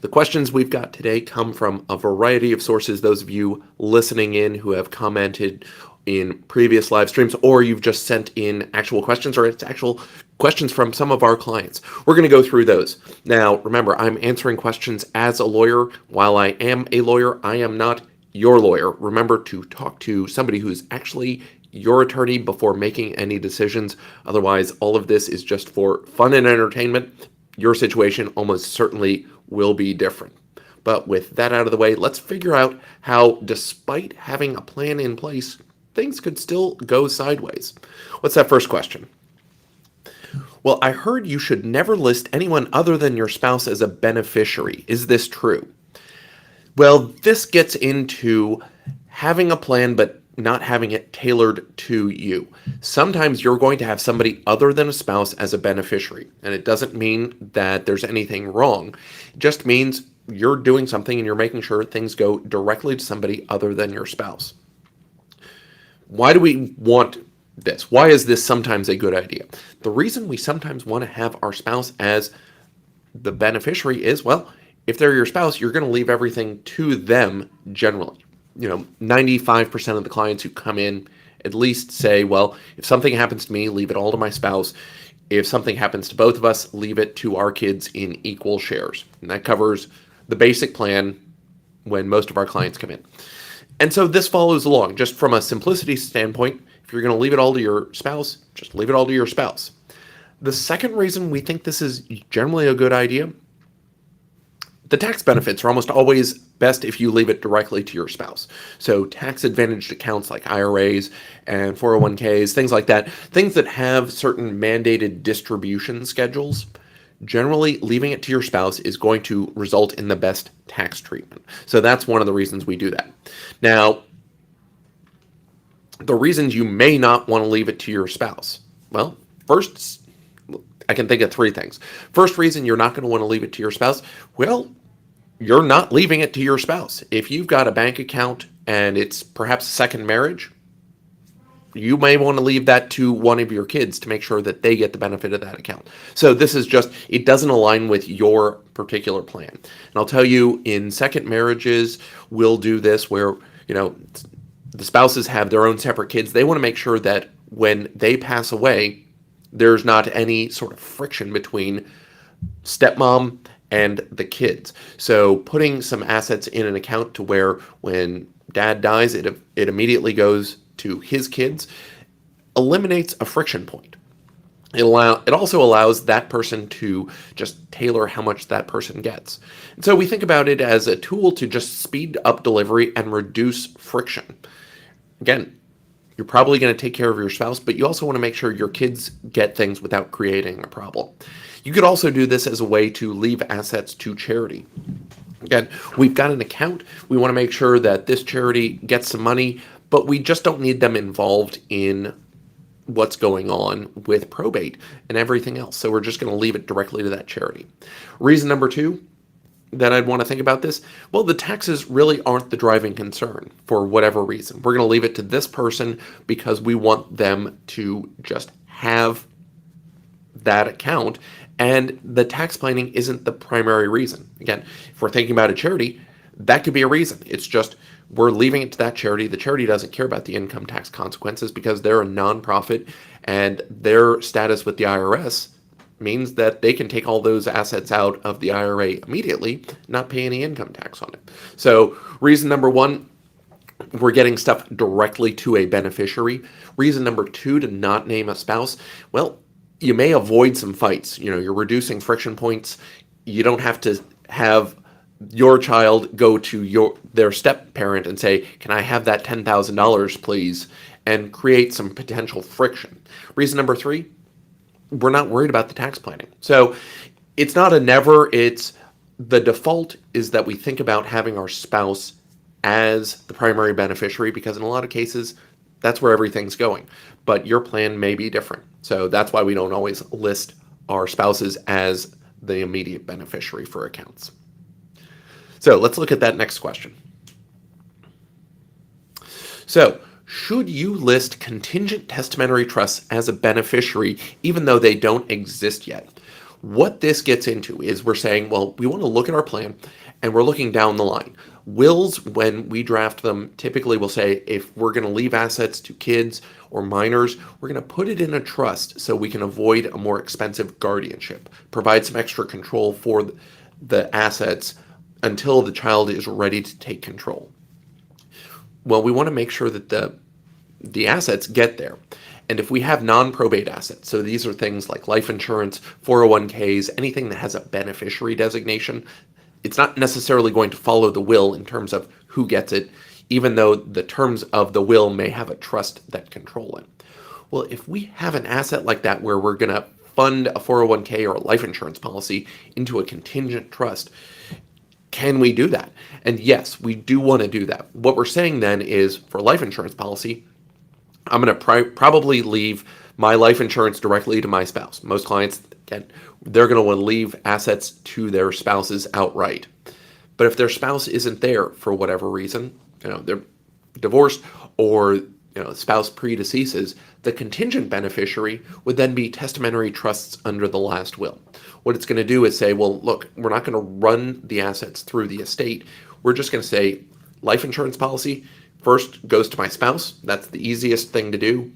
The questions we've got today come from a variety of sources. Those of you listening in who have commented in previous live streams, or you've just sent in actual questions, or it's actual questions from some of our clients. We're going to go through those. Now, remember, I'm answering questions as a lawyer. While I am a lawyer, I am not your lawyer. Remember to talk to somebody who's actually your attorney before making any decisions. Otherwise, all of this is just for fun and entertainment. Your situation almost certainly will be different. But with that out of the way, let's figure out how, despite having a plan in place, things could still go sideways. What's that first question? Well, I heard you should never list anyone other than your spouse as a beneficiary. Is this true? Well, this gets into having a plan but not having it tailored to you. Sometimes you're going to have somebody other than a spouse as a beneficiary, and it doesn't mean that there's anything wrong. It just means you're doing something and you're making sure things go directly to somebody other than your spouse. Why do we want this? Why is this sometimes a good idea? The reason we sometimes want to have our spouse as the beneficiary is, well, if they're your spouse, you're going to leave everything to them generally. 95% of the clients who come in at least say, well, if something happens to me, leave it all to my spouse. If something happens to both of us, leave it to our kids in equal shares. And that covers the basic plan when most of our clients come in. And so this follows along. Just from a simplicity standpoint, if you're going to leave it all to your spouse, just leave it all to your spouse. The second reason we think this is generally a good idea, the tax benefits are almost always best if you leave it directly to your spouse. So tax advantaged accounts like IRAs and 401ks, things like that, things that have certain mandated distribution schedules, generally leaving it to your spouse is going to result in the best tax treatment. So that's one of the reasons we do that. Now, the reasons you may not want to leave it to your spouse. Well, first, I can think of three things. First reason you're not going to want to leave it to your spouse, well, you're not leaving it to your spouse. If you've got a bank account and it's perhaps a second marriage, you may want to leave that to one of your kids to make sure that they get the benefit of that account. So this is just, it doesn't align with your particular plan. And I'll tell you, in second marriages, we'll do this where, the spouses have their own separate kids. They want to make sure that when they pass away, there's not any sort of friction between stepmom and the kids. So putting some assets in an account to where when dad dies, it immediately goes to his kids, eliminates a friction point. It also allows that person to just tailor how much that person gets. And so we think about it as a tool to just speed up delivery and reduce friction. Again, you're probably going to take care of your spouse, but you also want to make sure your kids get things without creating a problem. You could also do this as a way to leave assets to charity. Again, we've got an account. We want to make sure that this charity gets some money, but we just don't need them involved in what's going on with probate and everything else. So we're just going to leave it directly to that charity. Reason number two that I'd want to think about this, well, the taxes really aren't the driving concern for whatever reason. We're going to leave it to this person because we want them to just have that account, and the tax planning isn't the primary reason. Again, if we're thinking about a charity, that could be a reason. It's just we're leaving it to that charity. The charity doesn't care about the income tax consequences because they're a nonprofit, and their status with the IRS means that they can take all those assets out of the IRA immediately, not pay any income tax on it. So reason number one, we're getting stuff directly to a beneficiary. Reason number two, to not name a spouse, well, you may avoid some fights. You're reducing friction points. You don't have to have your child go to their step parent and say, can I have that $10,000 please, and create some potential friction. Reason number three, we're not worried about the tax planning. So it's not a never, it's the default is that we think about having our spouse as the primary beneficiary because in a lot of cases, that's where everything's going. But your plan may be different. So that's why we don't always list our spouses as the immediate beneficiary for accounts. So let's look at that next question. So, should you list contingent testamentary trusts as a beneficiary even though they don't exist yet? What this gets into is we're saying, well, we want to look at our plan and we're looking down the line. Wills, when we draft them, typically will say if we're going to leave assets to kids or minors, we're going to put it in a trust so we can avoid a more expensive guardianship, provide some extra control for the assets until the child is ready to take control. Well, we want to make sure that the assets get there. And if we have non-probate assets, so these are things like life insurance, 401ks, anything that has a beneficiary designation, it's not necessarily going to follow the will in terms of who gets it, even though the terms of the will may have a trust that control it. Well, if we have an asset like that where we're going to fund a 401k or a life insurance policy into a contingent trust, can we do that? And yes, we do want to do that. What we're saying then is for life insurance policy, I'm going to probably leave my life insurance directly to my spouse. Most clients, they're going to want to leave assets to their spouses outright. But if their spouse isn't there for whatever reason, they're divorced or spouse predeceases, the contingent beneficiary would then be testamentary trusts under the last will. What it's going to do is say, well, look, we're not going to run the assets through the estate. We're just going to say life insurance policy first goes to my spouse. That's the easiest thing to do.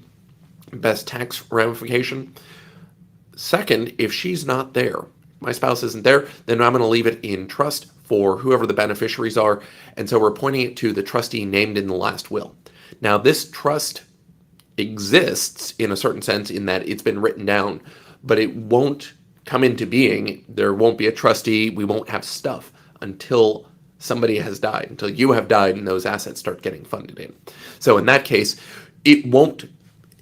Best tax ramification. Second, if she's not there, my spouse isn't there, then I'm going to leave it in trust for whoever the beneficiaries are. And so we're pointing it to the trustee named in the last will. Now, this trust exists in a certain sense in that it's been written down, but it won't come into being. There won't be a trustee. We won't have stuff until somebody has died, until you have died and those assets start getting funded in. So in that case, it won't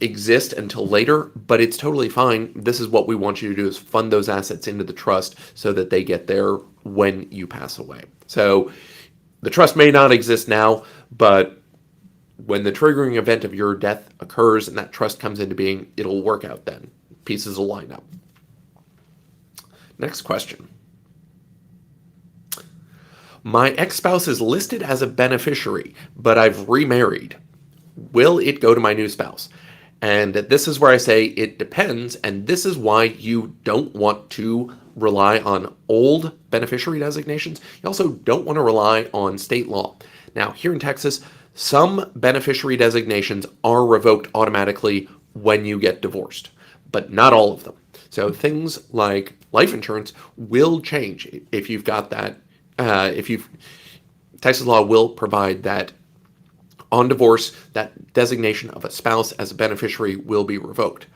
exist until later, but it's totally fine. This is what we want you to do, is fund those assets into the trust so that they get there when you pass away. So the trust may not exist now, but when the triggering event of your death occurs and that trust comes into being, it'll work out then. Pieces will line up. Next question. My ex-spouse is listed as a beneficiary, but I've remarried. Will it go to my new spouse? And this is where I say it depends, and this is why you don't want to rely on old beneficiary designations. You also don't want to rely on state law. Now, here in Texas, some beneficiary designations are revoked automatically when you get divorced, but not all of them. So things like life insurance will change if you've got that. Texas law will provide that on divorce, that designation of a spouse as a beneficiary will be revoked.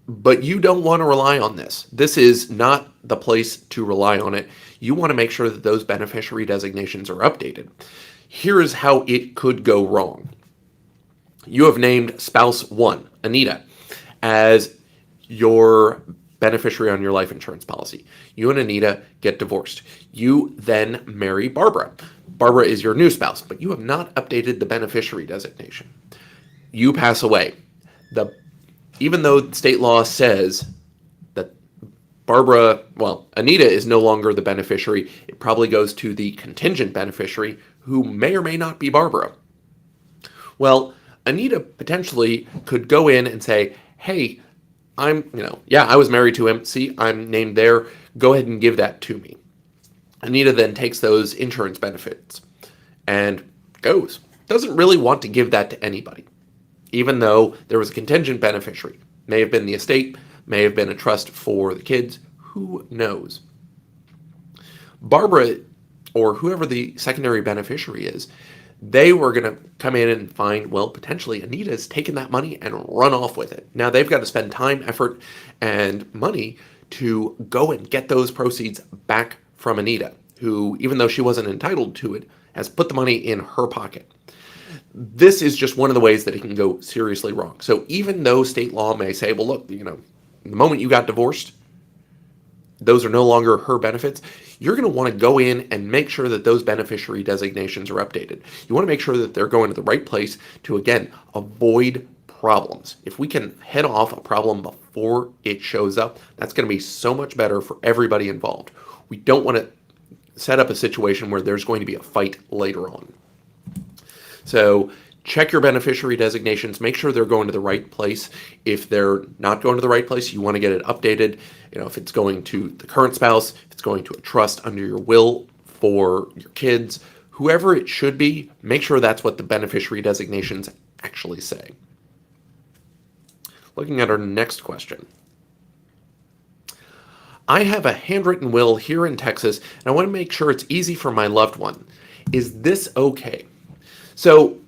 But you don't want to rely on this. This is not the place to rely on it. You want to make sure that those beneficiary designations are updated. Here is how it could go wrong. You have named spouse 1, Anita, as your beneficiary on your life insurance policy. You and Anita get divorced. You then marry Barbara. Barbara is your new spouse, but you have not updated the beneficiary designation. You pass away. Even though state law says that Anita is no longer the beneficiary, it probably goes to the contingent beneficiary, who may or may not be Barbara. Well, Anita potentially could go in and say, hey, I was married to him. See, I'm named there. Go ahead and give that to me. Anita then takes those insurance benefits and goes. Doesn't really want to give that to anybody, even though there was a contingent beneficiary. May have been the estate, may have been a trust for the kids. Who knows? Barbara, or whoever the secondary beneficiary is, they were going to come in and find, well, potentially Anita's taken that money and run off with it. Now they've got to spend time, effort, and money to go and get those proceeds back from Anita, who, even though she wasn't entitled to it, has put the money in her pocket. This is just one of the ways that it can go seriously wrong. So even though state law may say, well, look, the moment you got divorced, those are no longer her benefits, you're going to want to go in and make sure that those beneficiary designations are updated. You want to make sure that they're going to the right place to, again, avoid problems. If we can head off a problem before it shows up, that's going to be so much better for everybody involved. We don't want to set up a situation where there's going to be a fight later on. So Check your beneficiary designations. Make sure they're going to the right place. If they're not going to the right place, you want to get it updated. If it's going to the current spouse, if it's going to a trust under your will for your kids, whoever it should be, make sure that's what the beneficiary designations actually say. Looking at our next question. I have a handwritten will here in Texas, and I want to make sure it's easy for my loved one. Is this okay? So,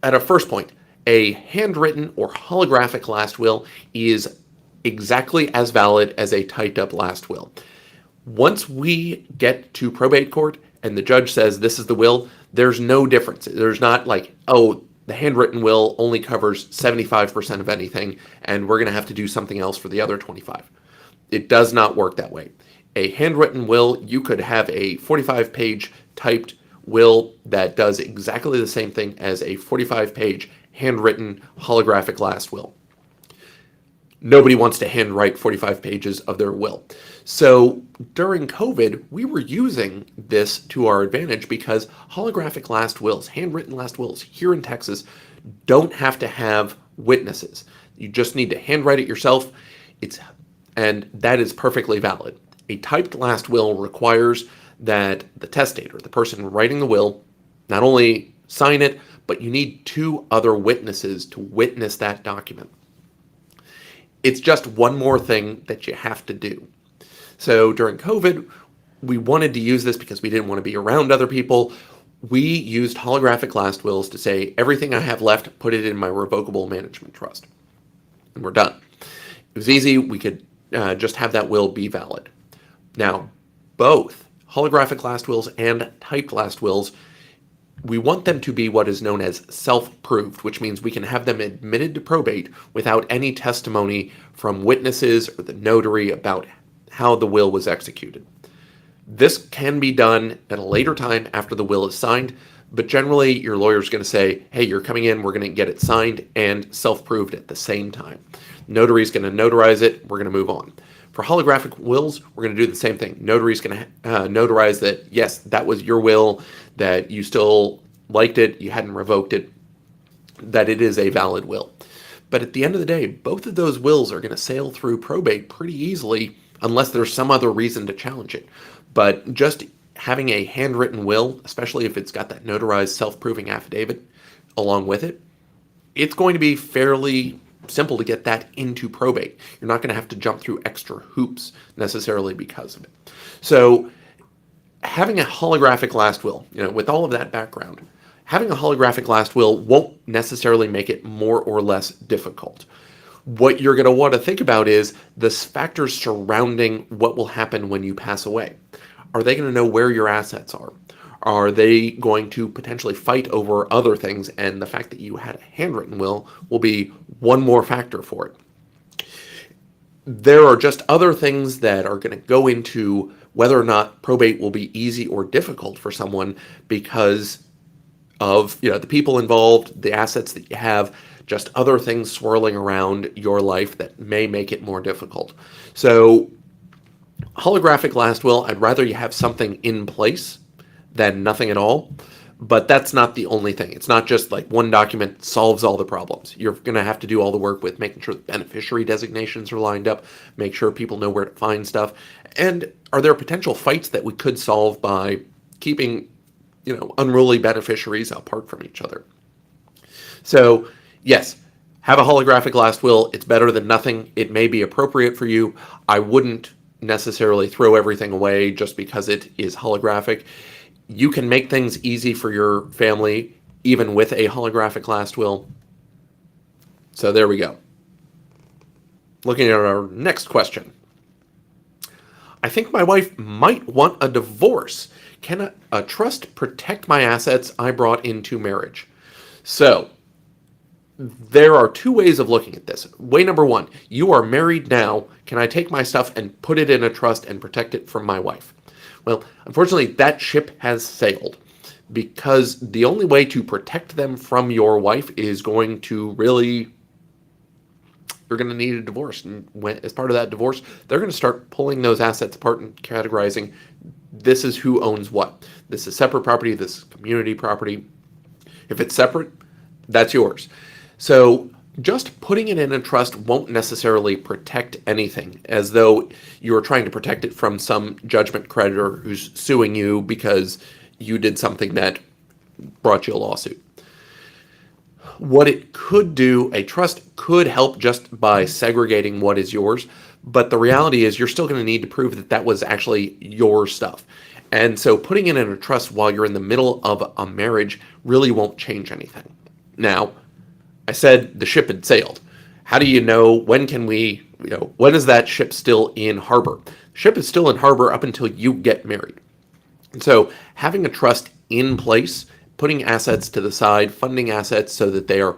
at a first point, a handwritten or holographic last will is exactly as valid as a typed up last will. Once we get to probate court and the judge says this is the will, there's no difference. There's not like, oh, the handwritten will only covers 75% of anything, and we're going to have to do something else for the other 25. It does not work that way. A handwritten will, you could have a 45-page typed will that does exactly the same thing as a 45-page handwritten holographic last will. Nobody wants to handwrite 45 pages of their will. So during COVID, we were using this to our advantage because holographic last wills, handwritten last wills here in Texas, don't have to have witnesses. You just need to handwrite it yourself. And that is perfectly valid. A typed last will requires that the testator, the person writing the will, not only sign it, but you need 2 other witnesses to witness that document. It's just one more thing that you have to do. So during COVID, we wanted to use this because we didn't want to be around other people. We used holographic last wills to say, everything I have left, put it in my revocable management trust. And we're done. It was easy. We could just have that will be valid. Now, both holographic last wills and typed last wills, we want them to be what is known as self-proved, which means we can have them admitted to probate without any testimony from witnesses or the notary about how the will was executed. This can be done at a later time after the will is signed, but generally your lawyer's going to say, hey, you're coming in, we're going to get it signed and self-proved at the same time. Notary's going to notarize it, we're going to move on. For holographic wills, we're going to do the same thing. Notary's going to notarize that, yes, that was your will, that you still liked it, you hadn't revoked it, that it is a valid will. But at the end of the day, both of those wills are going to sail through probate pretty easily unless there's some other reason to challenge it. But just having a handwritten will, especially if it's got that notarized self-proving affidavit along with it, it's going to be fairly simple to get that into probate. You're not going to have to jump through extra hoops necessarily because of it. So having a holographic last will, with all of that background, having a holographic last will won't necessarily make it more or less difficult. What you're going to want to think about is the factors surrounding what will happen when you pass away. Are they going to know where your assets are? Are they going to potentially fight over other things? And the fact that you had a handwritten will be one more factor for it. There are just other things that are going to go into whether or not probate will be easy or difficult for someone because of the people involved, the assets that you have, just other things swirling around your life that may make it more difficult. So holographic last will, I'd rather you have something in place than nothing at all. But that's not the only thing. It's not just like one document solves all the problems. You're going to have to do all the work with making sure the beneficiary designations are lined up, make sure people know where to find stuff. And are there potential fights that we could solve by keeping, unruly beneficiaries apart from each other? So, yes, have a holographic last will. It's better than nothing. It may be appropriate for you. I wouldn't necessarily throw everything away just because it is holographic. You can make things easy for your family even with a holographic last will. So there we go. Looking at our next question. I think my wife might want a divorce. Can a trust protect my assets I brought into marriage? So there are 2 ways of looking at this. Way number 1, you are married now. Can I take my stuff and put it in a trust and protect it from my wife? Well, unfortunately, that ship has sailed because the only way to protect them from your wife is going to you're going to need a divorce. And as part of that divorce, they're going to start pulling those assets apart and categorizing this is who owns what. This is separate property, this is community property. If it's separate, That's yours. So just putting it in a trust won't necessarily protect anything, as though you're trying to protect it from some judgment creditor who's suing you because you did something that brought you a lawsuit. What it could do, a trust could help just by segregating what is yours, but the reality is you're still going to need to prove that that was actually your stuff. And so putting it in a trust while you're in the middle of a marriage really won't change anything. Now, I said the ship had sailed. How do you know when can we, when is that ship still in harbor? The ship is still in harbor up until you get married. And so having a trust in place, putting assets to the side, funding assets so that they are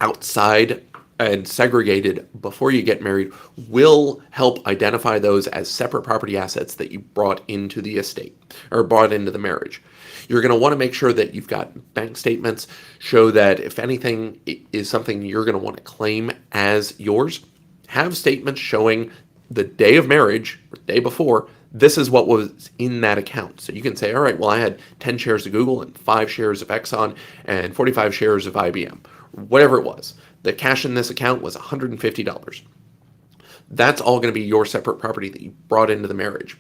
outside and segregated before you get married will help identify those as separate property assets that you brought into the estate or brought into the marriage. You're going to want to make sure that you've got bank statements show that if anything is something you're going to want to claim as yours, have statements showing the day of marriage or day before, this is what was in that account. So you can say, all right, well, I had 10 shares of Google and 5 shares of Exxon and 45 shares of IBM, whatever it was. The cash in this account was $150. That's all going to be your separate property that you brought into the marriage.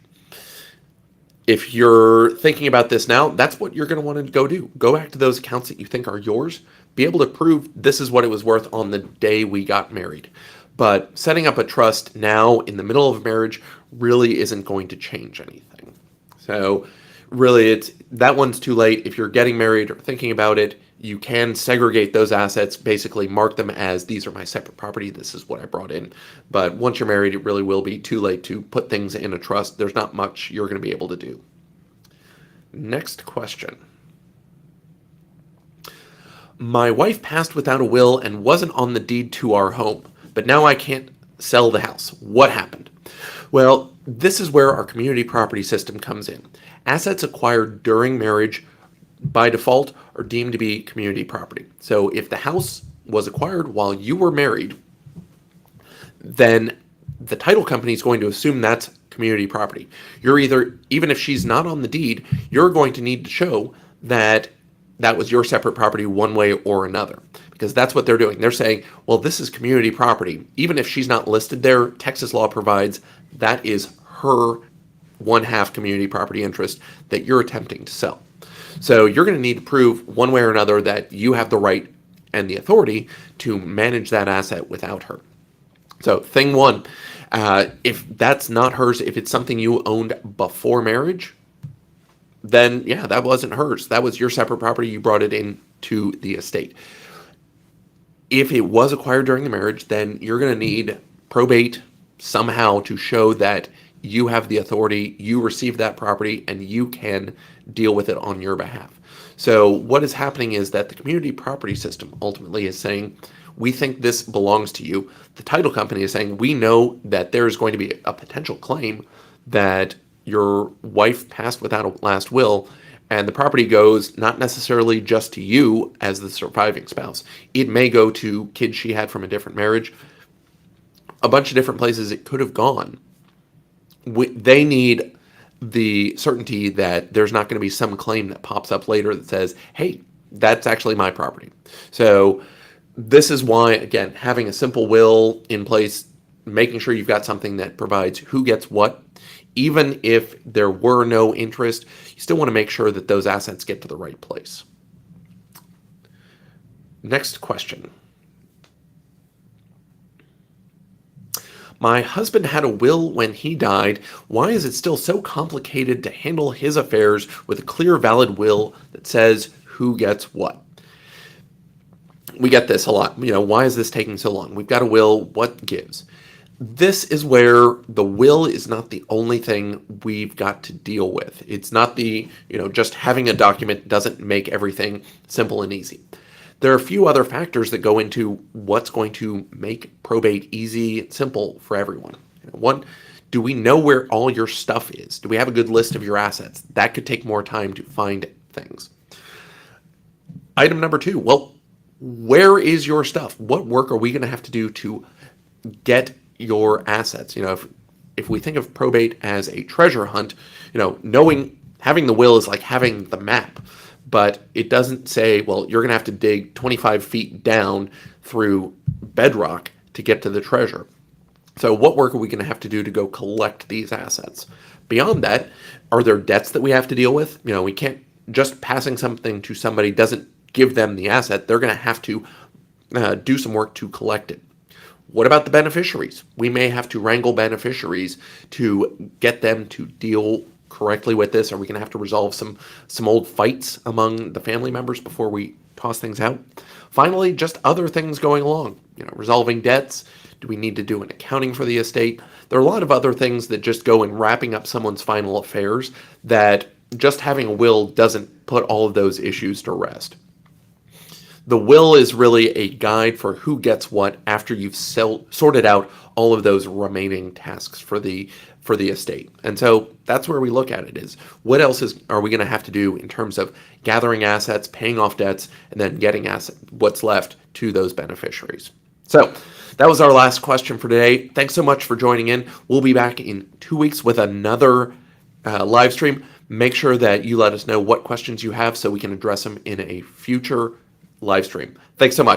If you're thinking about this now, that's what you're going to want to go do. Go back to those accounts that you think are yours. Be able to prove this is what it was worth on the day we got married. But setting up a trust now in the middle of marriage really isn't going to change anything. So really, that one's too late. If you're getting married or thinking about it, you can segregate those assets, basically mark them as these are my separate property, this is what I brought in. But once you're married, it really will be too late to put things in a trust. There's not much you're going to be able to do. Next question. My wife passed without a will and wasn't on the deed to our home, but now I can't sell the house. What happened? Well, this is where our community property system comes in. Assets acquired during marriage by default are deemed to be community property. So if the house was acquired while you were married, then the title company is going to assume that's community property. You're either, even if she's not on the deed, you're going to need to show that that was your separate property one way or another, because that's what they're doing. They're saying, well, this is community property. Even if she's not listed there, Texas law provides that is her 1/2 community property interest that you're attempting to sell. So you're going to need to prove one way or another that you have the right and the authority to manage that asset without her. So thing one, if that's not hers, if it's something you owned before marriage, then yeah, that wasn't hers. That was your separate property. You brought it into the estate. If it was acquired during the marriage, then you're going to need probate somehow to show that you have the authority, you received that property, and you can deal with it on your behalf. So what is happening is that the community property system ultimately is saying, we think this belongs to you. The title company is saying, we know that there's going to be a potential claim that your wife passed without a last will, and the property goes not necessarily just to you as the surviving spouse. It may go to kids she had from a different marriage, a bunch of different places it could have gone. They need the certainty that there's not going to be some claim that pops up later that says, hey, that's actually my property. So this is why, again, having a simple will in place, making sure you've got something that provides who gets what, even if there were no interest, you still want to make sure that those assets get to the right place. Next question. My husband had a will when he died. Why is it still so complicated to handle his affairs with a clear, valid will that says who gets what? We get this a lot. Why is this taking so long? We've got a will, what gives? This is where the will is not the only thing we've got to deal with. It's not just having a document doesn't make everything simple and easy. There are a few other factors that go into what's going to make probate easy and simple for everyone. One, do we know where all your stuff is? Do we have a good list of your assets? That could take more time to find things. Item number 2, well, where is your stuff? What work are we going to have to do to get your assets? If we think of probate as a treasure hunt, having the will is like having the map. but it doesn't say, well, you're going to have to dig 25 feet down through bedrock to get to the treasure. So what work are we going to have to do to go collect these assets? Beyond that, are there debts that we have to deal with? We can't just passing something to somebody doesn't give them the asset. They're going to have to do some work to collect it. What about the beneficiaries? We may have to wrangle beneficiaries to get them to deal correctly with this. Are we going to have to resolve some old fights among the family members before we toss things out? Finally, just other things going along. Resolving debts. Do we need to do an accounting for the estate? There are a lot of other things that just go in wrapping up someone's final affairs that just having a will doesn't put all of those issues to rest. The will is really a guide for who gets what after you've sorted out all of those remaining tasks for the estate. And so that's where we look at it, is what else are we going to have to do in terms of gathering assets, paying off debts, and then getting what's left to those beneficiaries. So that was our last question for today. Thanks so much for joining in. We'll be back in 2 weeks with another live stream. Make sure that you let us know what questions you have so we can address them in a future live stream. Thanks so much.